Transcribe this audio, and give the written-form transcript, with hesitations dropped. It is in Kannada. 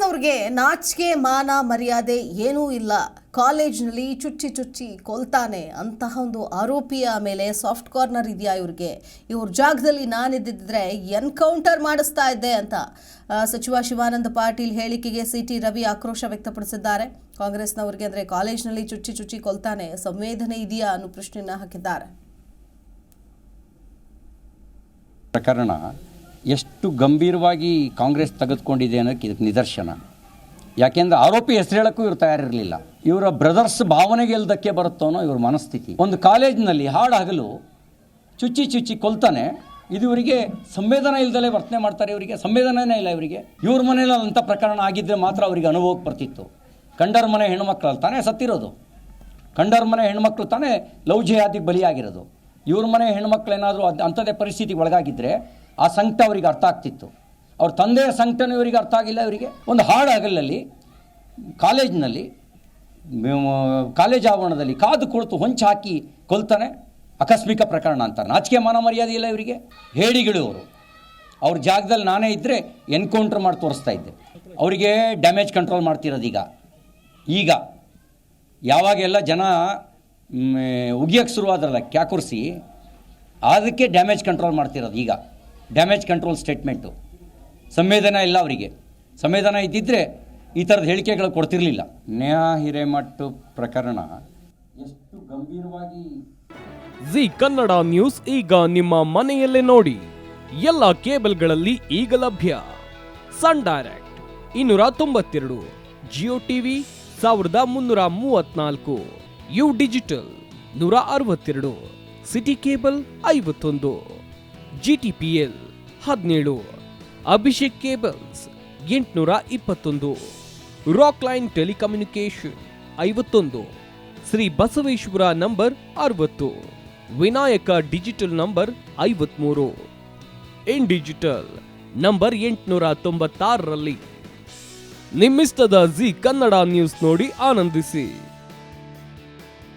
ಅವ್ರಿಗೆ ನಾಚಿಕೆ ಮಾನ ಮರ್ಯಾದೆ ಏನೂ ಇಲ್ಲ. ಕಾಲೇಜ್ನಲ್ಲಿ ಚುಚ್ಚಿ ಕೊಲ್ತಾನೆ ಅಂತಹ ಒಂದು ಆರೋಪಿಯ ಮೇಲೆ ಸಾಫ್ಟ್ ಕಾರ್ನರ್ ಇದೆಯಾ ಇವ್ರಿಗೆ? ಇವ್ರ ಜಾಗದಲ್ಲಿ ನಾನಿದ್ದಿದ್ರೆ ಎನ್ಕೌಂಟರ್ ಮಾಡಿಸ್ತಾ ಇದ್ದೆ ಅಂತ ಸಚಿವ ಶಿವಾನಂದ ಪಾಟೀಲ್ ಹೇಳಿಕೆಗೆ ಸಿಟಿ ರವಿ ಆಕ್ರೋಶ ವ್ಯಕ್ತಪಡಿಸಿದ್ದಾರೆ. ಕಾಂಗ್ರೆಸ್ನವರಿಗೆ ಅಂದರೆ ಕಾಲೇಜ್ನಲ್ಲಿ ಚುಚ್ಚಿ ಕೊಲ್ತಾನೆ ಸಂವೇದನೆ ಇದೆಯಾ ಅನ್ನೋ ಪ್ರಶ್ನೆಯನ್ನ ಹಾಕಿದ್ದಾರೆ. ಪ್ರಕರಣ ಎಷ್ಟು ಗಂಭೀರವಾಗಿ ಕಾಂಗ್ರೆಸ್ ತೆಗೆದುಕೊಂಡಿದೆ ಅನ್ನೋಕ್ಕೆ ಇದಕ್ಕೆ ನಿದರ್ಶನ. ಯಾಕೆಂದರೆ ಆರೋಪಿ ಹೆಸರು ಹೇಳೋಕ್ಕೂ ಇವರು ತಯಾರಿರಲಿಲ್ಲ. ಇವರ ಬ್ರದರ್ಸ್ ಭಾವನೆಗೆ ಎಲ್ದಕ್ಕೆ ಬರುತ್ತೋ ಅನ್ನೋ ಇವ್ರ ಮನಸ್ಥಿತಿ. ಒಂದು ಕಾಲೇಜಿನಲ್ಲಿ ಹಾಡು ಹಗಲು ಚುಚ್ಚಿ ಕೊಲ್ತಾನೆ, ಇದು ಇವರಿಗೆ ಸಂವೇದನೆ ಇಲ್ದಲೇ ವರ್ತನೆ ಮಾಡ್ತಾರೆ. ಇವರಿಗೆ ಸಂವೇದನೆನೇ ಇಲ್ಲ. ಇವರಿಗೆ ಇವ್ರ ಮನೇಲಿ ಅಂಥ ಪ್ರಕರಣ ಆಗಿದ್ದರೆ ಮಾತ್ರ ಅವರಿಗೆ ಅನುಭವಕ್ಕೆ ಬರ್ತಿತ್ತು. ಕಂಡರ ಮನೆ ಹೆಣ್ಮಕ್ಳು ತಾನೇ ಸತ್ತಿರೋದು, ಕಂಡರ ಮನೆ ಹೆಣ್ಮಕ್ಳು ತಾನೇ ಲವ್ ಜಿಹಾದಿಗೆ ಬಲಿಯಾಗಿರೋದು. ಇವ್ರ ಮನೆ ಹೆಣ್ಮಕ್ಳು ಏನಾದರೂ ಅಂಥದ್ದೇ ಪರಿಸ್ಥಿತಿಗೆ ಒಳಗಾಗಿದ್ದರೆ ಆ ಸಂಕಟ ಅವರಿಗೆ ಅರ್ಥ ಆಗ್ತಿತ್ತು. ಅವ್ರ ತಂದೆಯ ಸಂಕಟನೂ ಇವರಿಗೆ ಅರ್ಥ ಆಗಿಲ್ಲ. ಇವರಿಗೆ ಒಂದು ಹಾಡು ಹಗಲಲ್ಲಿ ಕಾಲೇಜಿನಲ್ಲಿ ಕಾಲೇಜ್ ಆವರಣದಲ್ಲಿ ಕಾದು ಕುಳಿತು ಹೊಂಚು ಹಾಕಿ ಕೊಲ್ತಾನೆ, ಆಕಸ್ಮಿಕ ಪ್ರಕರಣ ಅಂತಾರೆ. ನಾಚಿಕೆ ಮಾನ ಮರ್ಯಾದೆ ಇಲ್ಲ ಇವರಿಗೆ. ಹೇಡಿಗಳು ಅವರು. ಅವ್ರ ಜಾಗದಲ್ಲಿ ನಾನೇ ಇದ್ದರೆ ಎನ್ಕೌಂಟ್ರ್ ಮಾಡಿ ತೋರಿಸ್ತಾ ಇದ್ದೆ. ಅವರಿಗೆ ಡ್ಯಾಮೇಜ್ ಕಂಟ್ರೋಲ್ ಮಾಡ್ತಿರೋದು ಈಗ ಯಾವಾಗೆಲ್ಲ ಜನ ಉಗಿಯೋಕ್ಕೆ ಶುರುವಾದ್ರಲ್ಲ ಕ್ಯಾಕುರ್ಸಿ, ಅದಕ್ಕೆ ಡ್ಯಾಮೇಜ್ ಕಂಟ್ರೋಲ್ ಮಾಡ್ತಿರೋದು. ಈಗ ಡ್ಯಾಮೇಜ್ ಕಂಟ್ರೋಲ್ ಸ್ಟೇಟ್ಮೆಂಟು. ಸಂವೇದನೆ ಇಲ್ಲ ಅವರಿಗೆ. ಸಂವೇದನೆ ಇದ್ದಿದ್ದರೆ ಈ ಥರದ ಹೇಳಿಕೆಗಳು ಕೊಡ್ತಿರಲಿಲ್ಲ. ನ್ಯಾ ಹಿರೇಮಠ ಪ್ರಕರಣ ಎಷ್ಟು ಗಂಭೀರವಾಗಿ. ಜಿ ಕನ್ನಡ ನ್ಯೂಸ್ ಈಗ ನಿಮ್ಮ ಮನೆಯಲ್ಲೇ ನೋಡಿ. ಎಲ್ಲ ಕೇಬಲ್ಗಳಲ್ಲಿ ಈಗ ಲಭ್ಯ. Sun direct 292, Jio TV 1334, U digital 162, city cable 51, GTPL 17, Abhishek cables 821, rock line telecommunication 51, Shri Basaveshwara number 60, Vinayaka digital number 53, in digital number 896ರಲ್ಲಿ. ನಿಮ್ಮಿಸ್ತದ ಜಿ ಕನ್ನಡ ನ್ಯೂಸ್ ನೋಡಿ ಆನಂದಿಸಿ.